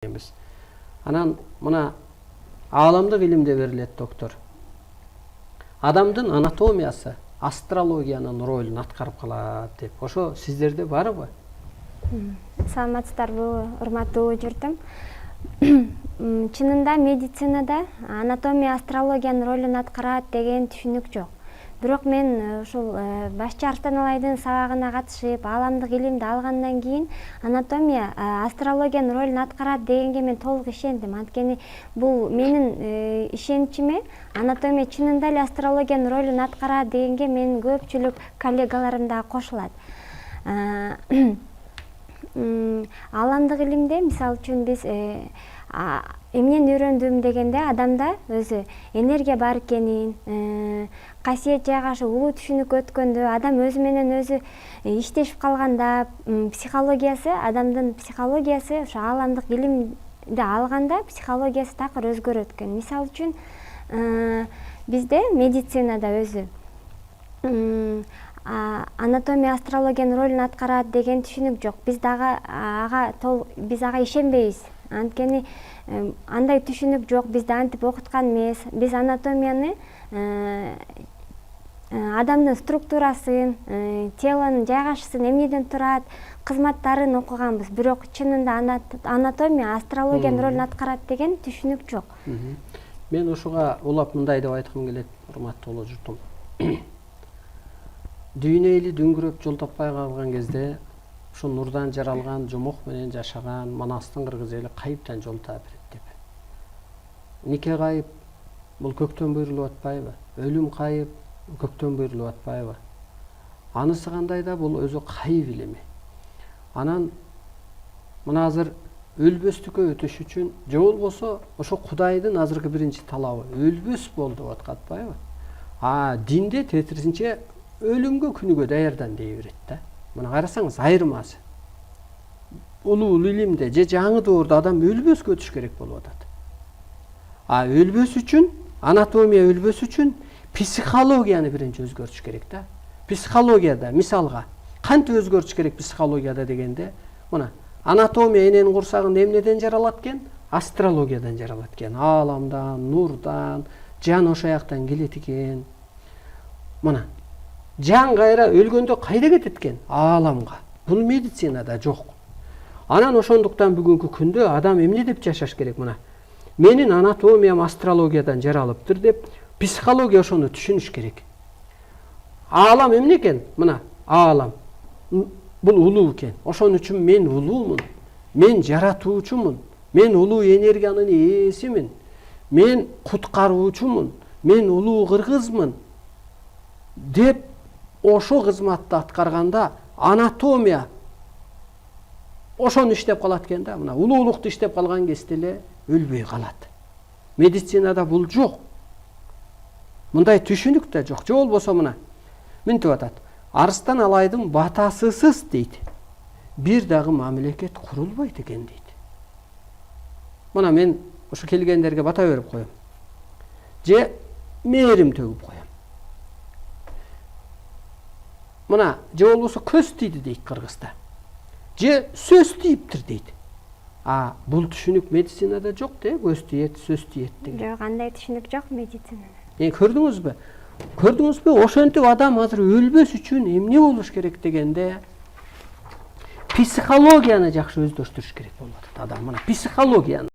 Biz. Анан мына ааламдык илимде берилет доктор. Адамдын анатомиясы астрологиянын ролун аткарып калат деп. Ошо сиздерде барбы? Саламатсыздарбы, урматтуу журтум. Чынында медицинада анатомия астрологиянын ролун аткарат деген түшүнүк жок. Бирок мен ушул башчы Арстан Алайдын сабагына катышып, ааламдык илимди алгандан кийин анатомия астрологиянын ролун аткарат дегенге мен толук ишендим. Анткени бул менин ишеничиме анатомия чынында эле астрологиянын ролун аткарат дегенге менин көпчүлүк коллегаларым да кошулат. Ааламдык илимде мисалы үчүн биз эмнени үйрөндүм дегенде адамда өзү энергия бар экенин, касиет жайгашып улуу түшүнүк өткөндө, адам өзү менен өзү иштешип калганда, психологиясы, адамдын психологиясы ошо ааламдык илимди алганда психологиясы такыр өзгөрөт экен. Мисалы үчүн бизде медицинада өзү анатомия астрологиянын ролун аткарат деген түшүнүк жок. Биз ага ишенбейбиз. Анткени андай түшүнүк жок, бизди антип окуткан эмес. Биз анатомияны адамдын структурасын, телонун жайгашысын, эмнеден турат, кызматтарын окуганбыз. Бирок чынында анатомия астрологиянын ролун аткарат деген түшүнүк жок. Мен ушуга улап мындай деп айткым келет, урматтуу улуу журтум. Дүйнө эли дүңгүрөп жол таппай калган кезде ушу нурдан жаралган, жомок менен жашаган Манастын кыргыз эли кайыптан жол таап берет деп. Нике кайып бул көктөн буйрулуп атпайбы? Өлүм кайып көктөн буйрулуп атпайбы? Анысы кандай да бул өзү кайып илими. Анан мына азыр өлбөстүккө өтүш үчүн же болбосо ошо Кудайдын азыркы биринчи талабы өлбөс бол деп аткатпайбы? Динде тетирисинче өлүмгө күнүгө даярдан дей берет да. Мына карасаңыз айырмасы. Улуу илимде же жаңы доордо адам өлбөскө өтүш керек болуп атат. Өлбөс үчүн, анатомия өлбөс үчүн психологияны биринчи өзгөртүш керек да. Психологияда мисалга кантип өзгөртүш керек психологияда дегенде, мына анатомия эненин курсагында эмнеден жаралат экен? Астрологиядан жаралат экен. Ааламдан, нурдан, жан ошо жактан келет экен. Мына жан кайра өлгөндө кайда кетет экен? Ааламга. Бул медицинада жок. Анан ошондуктан бүгүнкү күндө адам эмне деп жашаш керек? Мына менин анатомиям астрологиядан жаралыптыр деп психология ошону түшүнүш керек. Аалам эмне экен? Мына аалам бул улуу экен. Ошон үчүн мен улуумун. Мен жаратуучумун. Мен улуу энергиянын ээсимин. Мен куткаруучумун. Мен улуу кыргызмын деп ошо кызматты аткарганда анатомия ошону иштеп калат экен да. Мына улуулукту иштеп калган кезде эле өлбөй калат. Медицинада бул жок. Мындай түшүнүк да жок. Же болбосо мына мынтип атат. Арстан Алайдын батасысыз дейт. Бир дагы мамлекет курулбайт экен дейт. Мына мен ошо келгендерге бата берип коем. Же мээрим төгүп коем. Мына же болбосо көз тийди дейт кыргызда. Же сөз тийиптир дейт. Бул түшүнүк медицинада жок да, көз тиет, сөз тиет деген. Жок, андай түшүнүк жок медицинада. Көрдүңүзбү? Көрдүңүзбү? Ошентип адам азыр өлбөс үчүн эмне болуш керек дегенде психологияны жакшы өздөштүрүш керек болуп атат адам. Мына психологияны